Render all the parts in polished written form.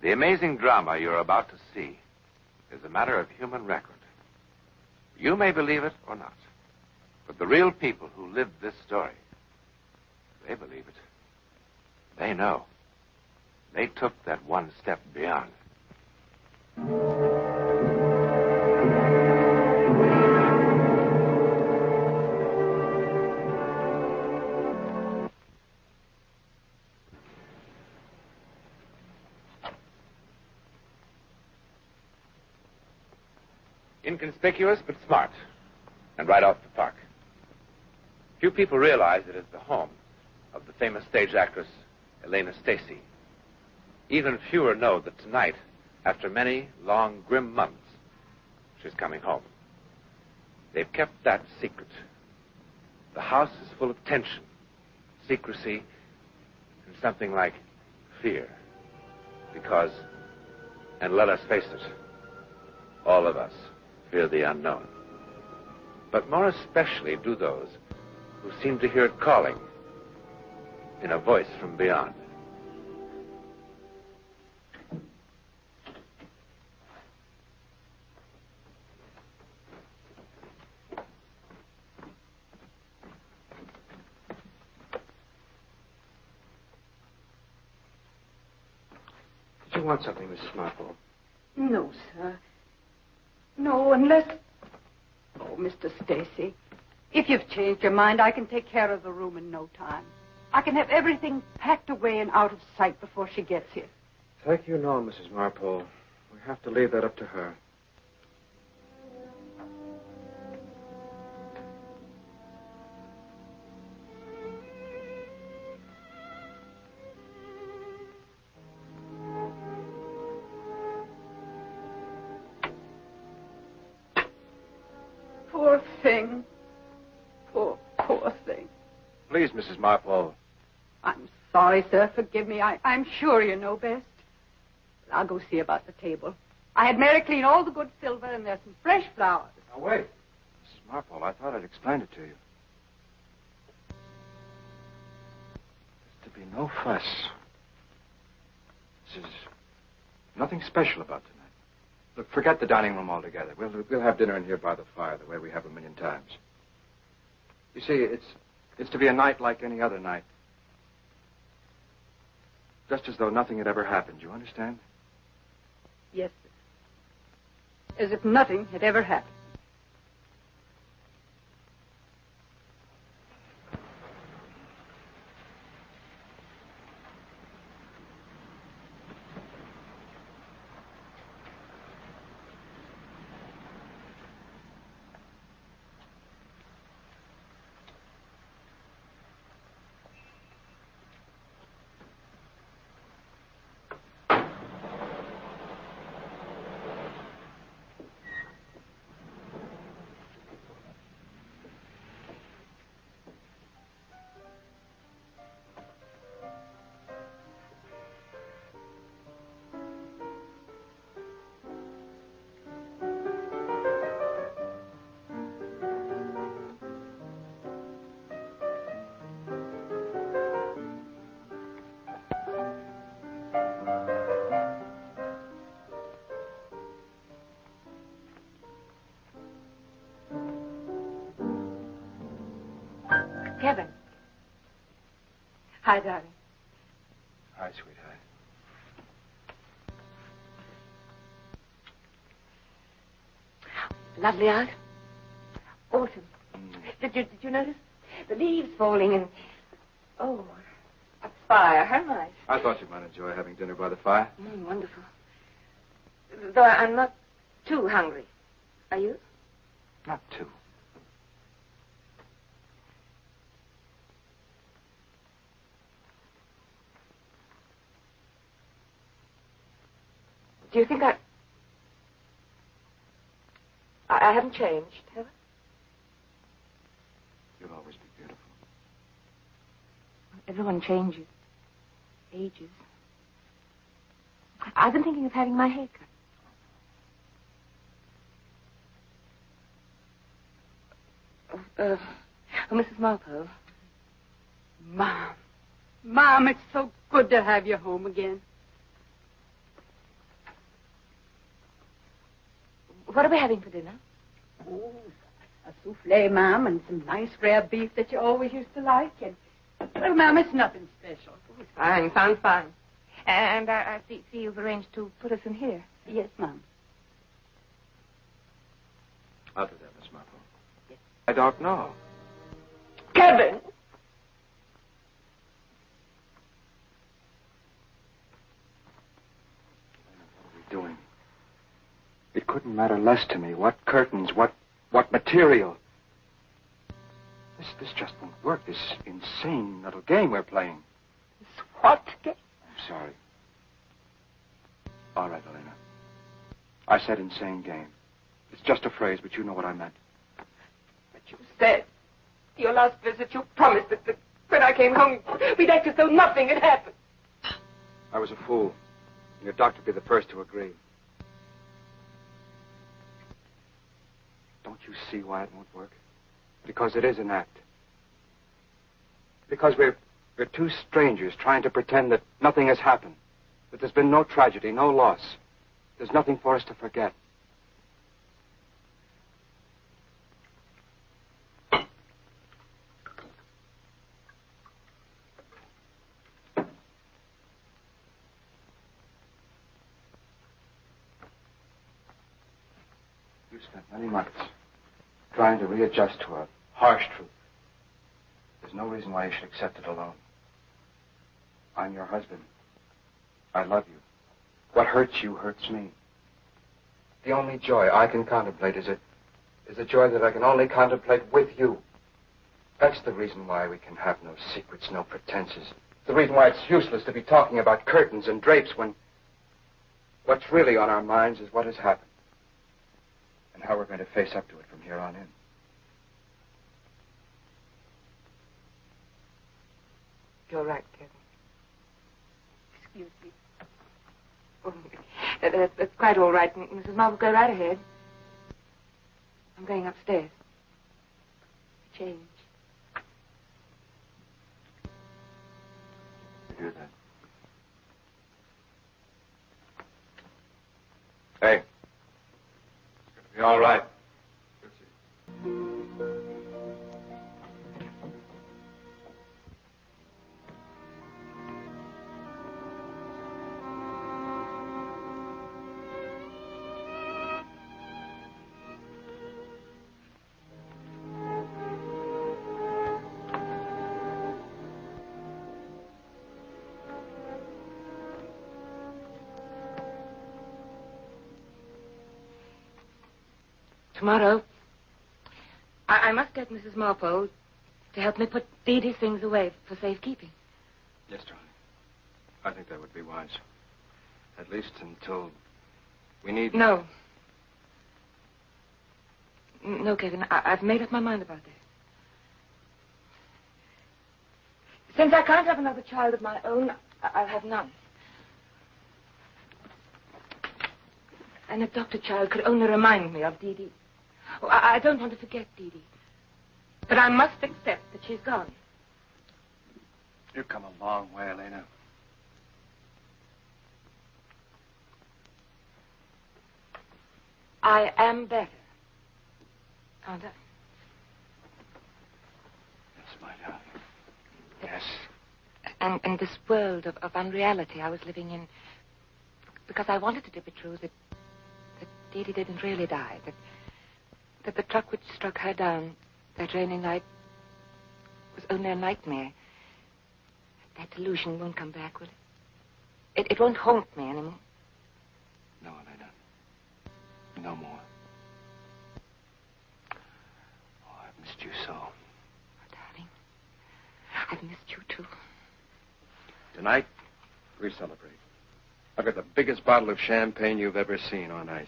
The amazing drama you're about to see is a matter of human record. You may believe it or not, but the real people who lived this story, they believe it. They know. They took that one step beyond. Inconspicuous but smart, and right off the park. Few people realize it is the home of the famous stage actress Elena Stacy. Even fewer know that tonight, after many long, grim months, she's coming home. They've kept that secret. The house is full of tension, secrecy, and something like fear. Because, and let us face it, all of us fear the unknown. But more especially do those who seem to hear it calling in a voice from beyond. Did you want something, Mrs. Marple? No, sir. No, unless... Oh, Mr. Stacy, if you've changed your mind, I can take care of the room in no time. I can have everything packed away and out of sight before she gets here. Thank you, no, Mrs. Marple. We have to leave that up to her. Poor thing. Poor thing. Please, Mrs. Marple. I'm sorry, sir. Forgive me. I'm sure you know best. I'll go see about the table. I had Mary clean all the good silver, and there's some fresh flowers. Now, wait. Mrs. Marple, I thought I'd explained it to you. There's to be no fuss. This is nothing special about tonight. Look, forget the dining room altogether. We'll have dinner in here by the fire, the way we have a million times. You see, it's to be a night like any other night. Just as though nothing had ever happened. You understand? Yes, sir. As if nothing had ever happened. Kevin. Hi, darling. Hi, sweetheart. Lovely out. Autumn. Did you notice? The leaves falling and... Oh, a fire. How nice. I thought you might enjoy having dinner by the fire. Wonderful. Though I'm not too hungry. Are you? Not too. Do you think I haven't changed, have I? You'll always be beautiful. Everyone changes. Ages. I've been thinking of having my hair cut. Mrs. Marple. Mom, it's so good to have you home again. What are we having for dinner? Oh, a souffle, ma'am, and some nice rare beef that you always used to like. And, well, ma'am, it's nothing special. Oh, fine, sounds fine. And I see you've arranged to put us in here. Yes, ma'am. I'll do that, Miss Marple. Yes. I don't know. Kevin! What are we doing? It couldn't matter less to me. What curtains, what material. This just won't work. This insane little game we're playing. What game? I'm sorry. All right, Elena. I said insane game. It's just a phrase, but you know what I meant. But you said, your last visit, you promised that when I came home, we'd act as though nothing had happened. I was a fool. Your doctor would be the first to agree. Don't you see why it won't work? Because it is an act. Because we're two strangers trying to pretend that nothing has happened. That there's been no tragedy, no loss. There's nothing for us to forget. You spent many months trying to readjust to a harsh truth. There's no reason why you should accept it alone. I'm your husband. I love you. What hurts you hurts me. The only joy I can contemplate is a joy that I can only contemplate with you. That's the reason why we can have no secrets, no pretenses. The reason why it's useless to be talking about curtains and drapes when what's really on our minds is what has happened. And how we're going to face up to it from here on in. You're right, Kevin. Excuse me. Oh, that's quite all right. Mrs. Marvel, go right ahead. I'm going upstairs. Change. You do that. Hey. It's going to be all right. You'll see. Tomorrow, I must get Mrs. Marple to help me put Dee Dee's things away for safekeeping. Yes, darling. I think that would be wise. At least until we need... No. No, Kevin, I've made up my mind about that. Since I can't have another child of my own, I'll have none. An adopted child could only remind me of Dee Dee. Oh, I don't want to forget Dee Dee. But I must accept that she's gone. You've come a long way, Elena. I am better. Aren't I? Yes, my darling. Yes. And this world of unreality I was living in, because I wanted it to be true that Dee Dee didn't really die, that the truck which struck her down that rainy night was only a nightmare. That delusion won't come back, will it? It won't haunt me anymore. No, Elena. No more. Oh, I've missed you so. Oh, darling, I've missed you too. Tonight, we celebrate. I've got the biggest bottle of champagne you've ever seen on ice.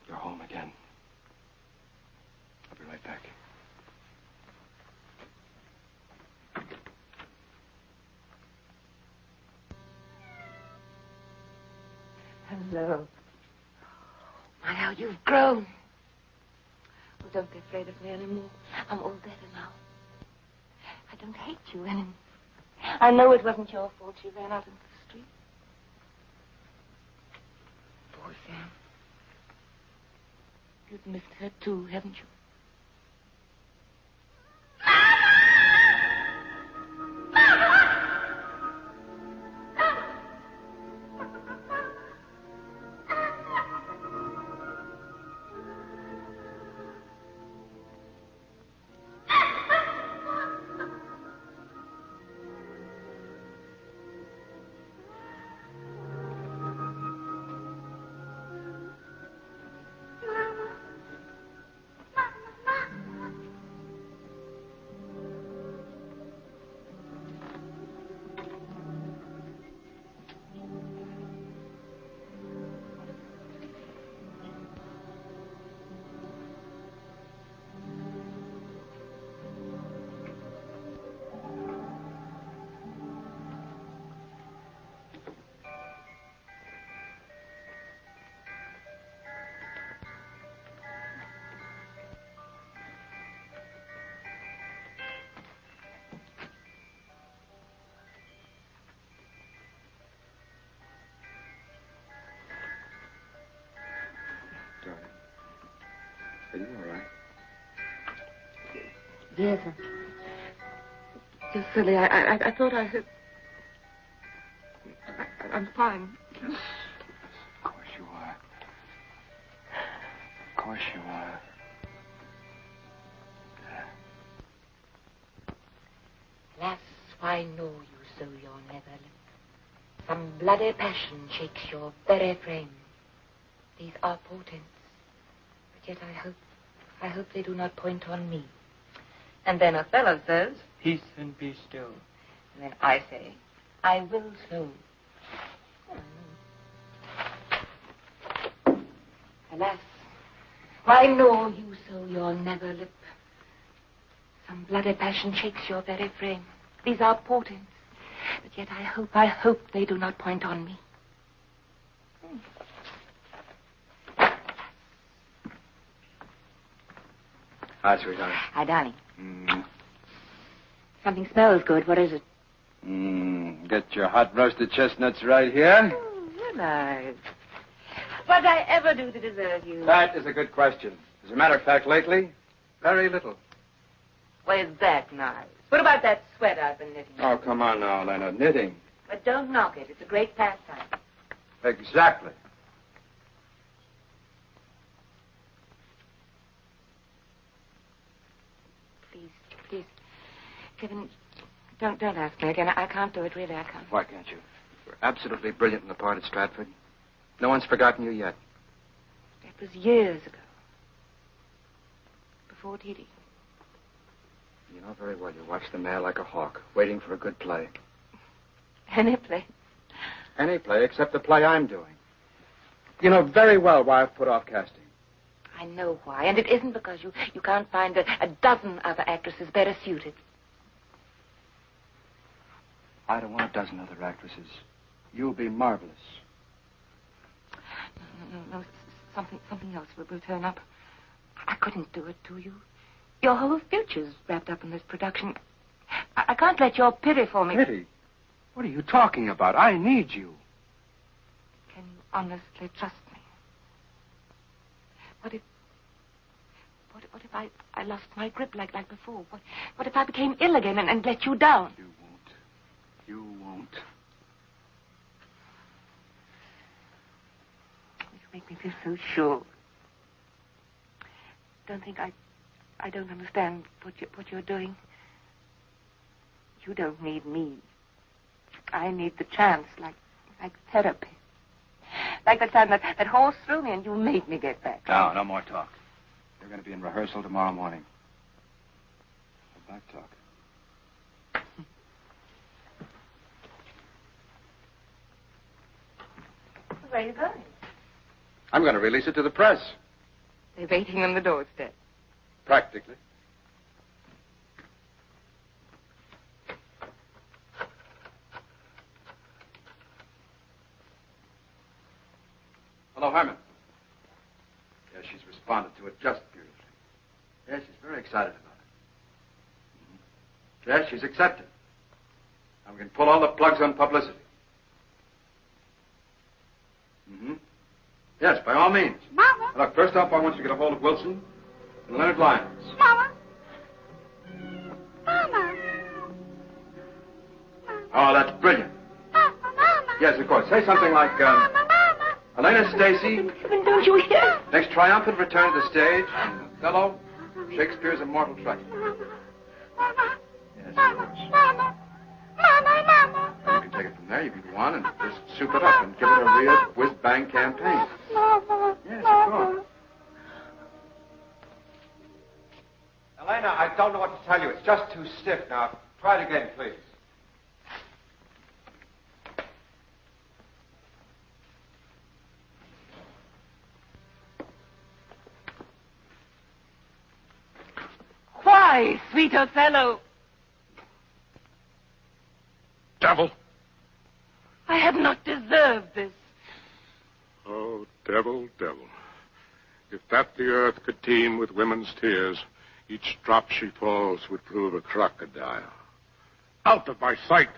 You're home again. I'll be right back. Hello. My, how you've grown. Oh, don't be afraid of me anymore. I'm all better now. I don't hate you anymore. I know it wasn't your fault you ran out into the street. Poor Sam. You've missed her too, haven't you? Are you all right? Yes, just silly. I thought I had... I'm fine. Of course you are. Of course you are. Alas, why know you so your nether lip? Some bloody passion shakes your very frame. These are portents. But yet I hope they do not point on me. And then a fellow says, peace and be still. And then I say, I will so. Alas, why know you so your nether lip? Some bloody passion shakes your very frame. These are portents. But yet I hope they do not point on me. Hi, sweetheart. Hi, darling. Something smells good. What is it? Get your hot roasted chestnuts right here. Oh, nice. What did I ever do to deserve you? That is a good question. As a matter of fact, lately, very little. Well, is that nice? What about that sweater I've been knitting? Oh, come on now, Leonard. Knitting. But don't knock it. It's a great pastime. Exactly. Please. Kevin, don't ask me again. I can't do it, really. I can't. Why can't you? You're absolutely brilliant in the part at Stratford. No one's forgotten you yet. That was years ago. Before Dee. You know very well you watch the mail like a hawk, waiting for a good play. Any play? Any play except the play I'm doing. You know very well why I've put off casting. I know why, and it isn't because you can't find a dozen other actresses better suited. I don't want a dozen other actresses. You'll be marvelous. No, something else will turn up. I couldn't do it to you. Your whole future's wrapped up in this production. I can't let your pity for me... Pity? What are you talking about? I need you. Can you honestly trust me? What if I lost my grip like before? What if I became ill again and let you down? You won't. You won't. You make me feel so sure. Don't think I don't understand what you're doing. You don't need me. I need the chance, like therapy. Like the time that horse threw me and you made me get back. No more talk. We're going to be in rehearsal tomorrow morning. No back talk. Where are you going? I'm going to release it to the press. They're waiting on the doorstep. Practically. Hello, Herman. Yes, she's responded to it just beautifully. Yes, she's very excited about it. Yes, she's accepted. And we can pull all the plugs on publicity. Yes, by all means. Mama. Look, first off, I want you to get a hold of Wilson and Leonard Lyons. Mama. Mama. Oh, that's brilliant. Mama. Yes, of course. Say something like, Mama. Elena Stacy, Don't you hear? next triumphant return to the stage, and Othello, Shakespeare's immortal tragedy. Mama. Yes, of Mama. course. Mama. Mama. Mama. You can take it from there. You can go on and just soup it up and give it a real whiz-bang campaign. Mama. Yes, of course. Elena, I don't know what to tell you. It's just too stiff. Now, try it again, please. Why, sweet Othello? Devil. I have not deserved this. Oh, devil, devil. If that the earth could teem with women's tears, each drop she falls would prove a crocodile. Out of my sight.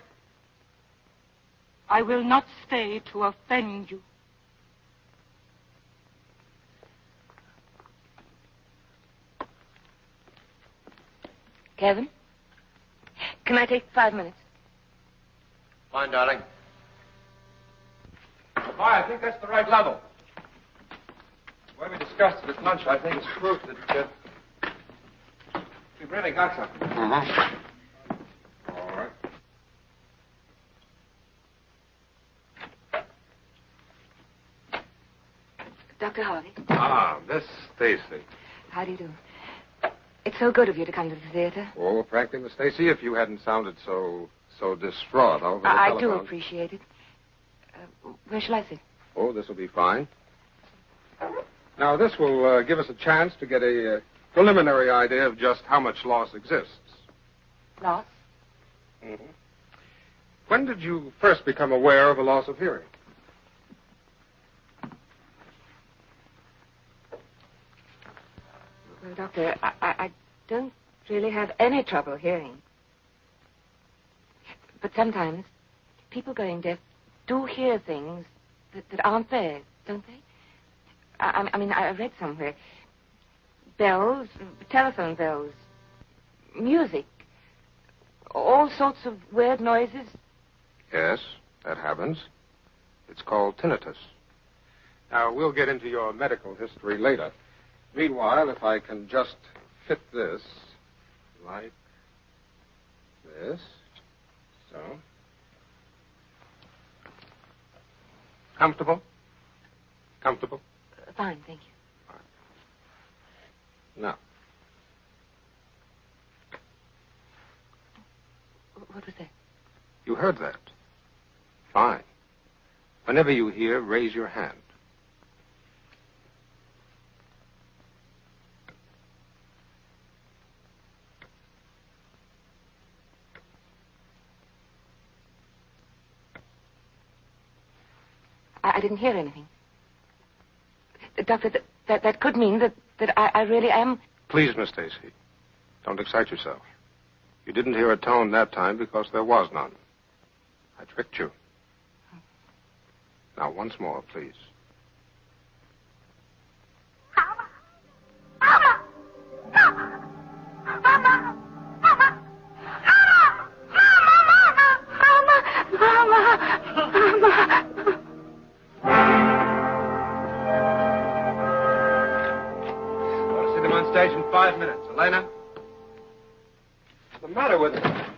I will not stay to offend you. Kevin? Can I take 5 minutes? Fine, darling. Why, I think that's the right level. What we discussed at lunch, I think, is proof that we've really got something. Mm-hmm. All right. Dr. Harvey, Ah, Miss Stacy. how do you do? It's so good of you to come to the theater. Oh, frankly, Miss Stacy, if you hadn't sounded so distraught over the I do telephone. appreciate it. Where shall I sit? Oh, this will be fine. Now, this will give us a chance to get a preliminary idea of just how much loss exists. Loss? Mm-hmm. When did you first become aware of a loss of hearing? Well, Doctor, I don't really have any trouble hearing. But sometimes people going deaf do hear things that aren't there, don't they? I mean, I read somewhere. Bells, telephone bells, music, all sorts of weird noises. Yes, that happens. It's called tinnitus. Now, we'll get into your medical history later. Meanwhile, if I can just fit this like this. So. Comfortable? Comfortable? Fine, thank you. Now. What was that? You heard that. Fine. Whenever you hear, raise your hand. I didn't hear anything. Doctor, that could mean that I really am... Please, Miss Stacy, don't excite yourself. You didn't hear a tone that time because there was none. I tricked you. Now, once more, please. I'll see them on stage in 5 minutes. Elena? What's the matter with her?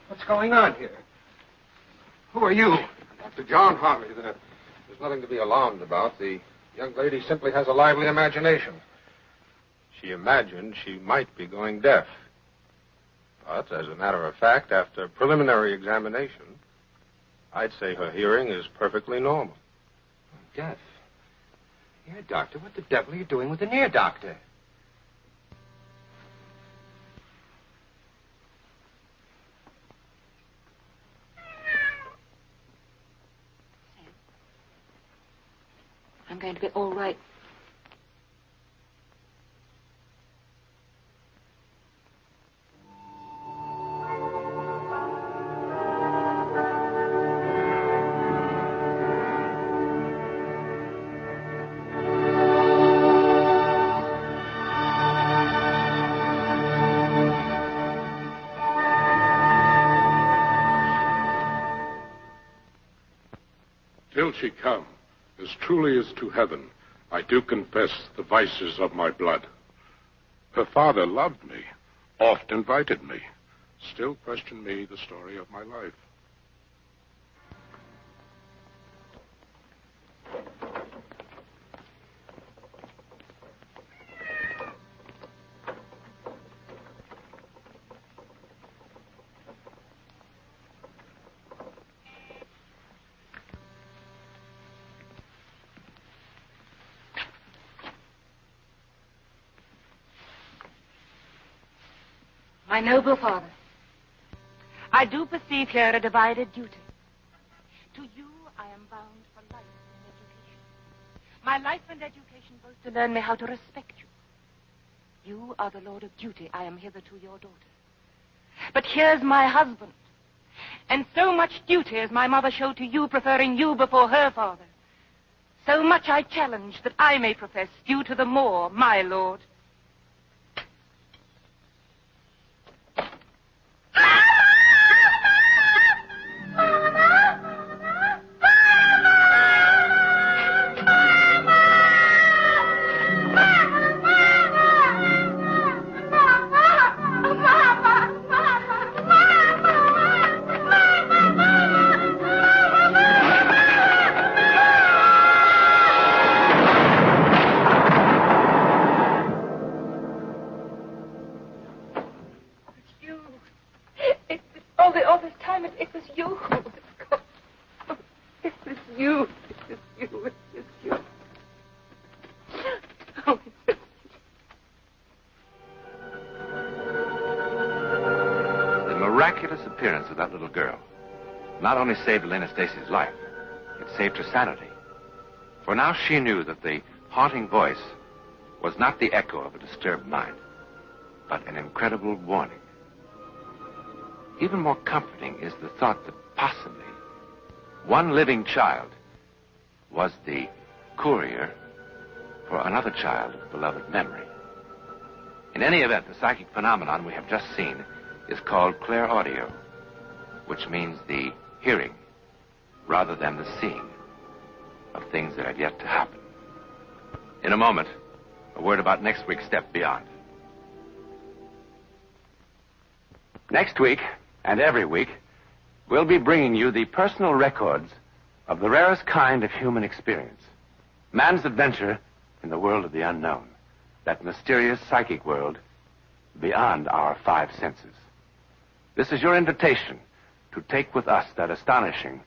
What's going on here? Who are you? Dr. John Harvey, there's nothing to be alarmed about. The young lady simply has a lively imagination. She imagined she might be going deaf. But, as a matter of fact, after preliminary examination, I'd say her hearing is perfectly normal. Deaf. Ear doctor? What the devil are you doing with an ear doctor? I'm going to be all right. Till she come, as truly as to heaven, I do confess the vices of my blood. Her father loved me, oft invited me, still questioned me the story of my life. My noble father, I do perceive here a divided duty. To you, I am bound for life and education. My life and education both to learn me how to respect you. You are the lord of duty. I am hitherto your daughter. But here's my husband. And so much duty as my mother showed to you, preferring you before her father. So much I challenge that I may profess due to the more, my lord. Appearance of that little girl not only saved Elena Stacy's life, it saved her sanity. For now she knew that the haunting voice was not the echo of a disturbed mind, but an incredible warning. Even more comforting is the thought that possibly one living child was the courier for another child of beloved memory. In any event, the psychic phenomenon we have just seen is called clairaudio, which means the hearing rather than the seeing of things that have yet to happen. In a moment, a word about next week's Step Beyond. Next week, and every week, we'll be bringing you the personal records of the rarest kind of human experience. Man's adventure in the world of the unknown. That mysterious psychic world beyond our five senses. This is your invitation to take with us that astonishing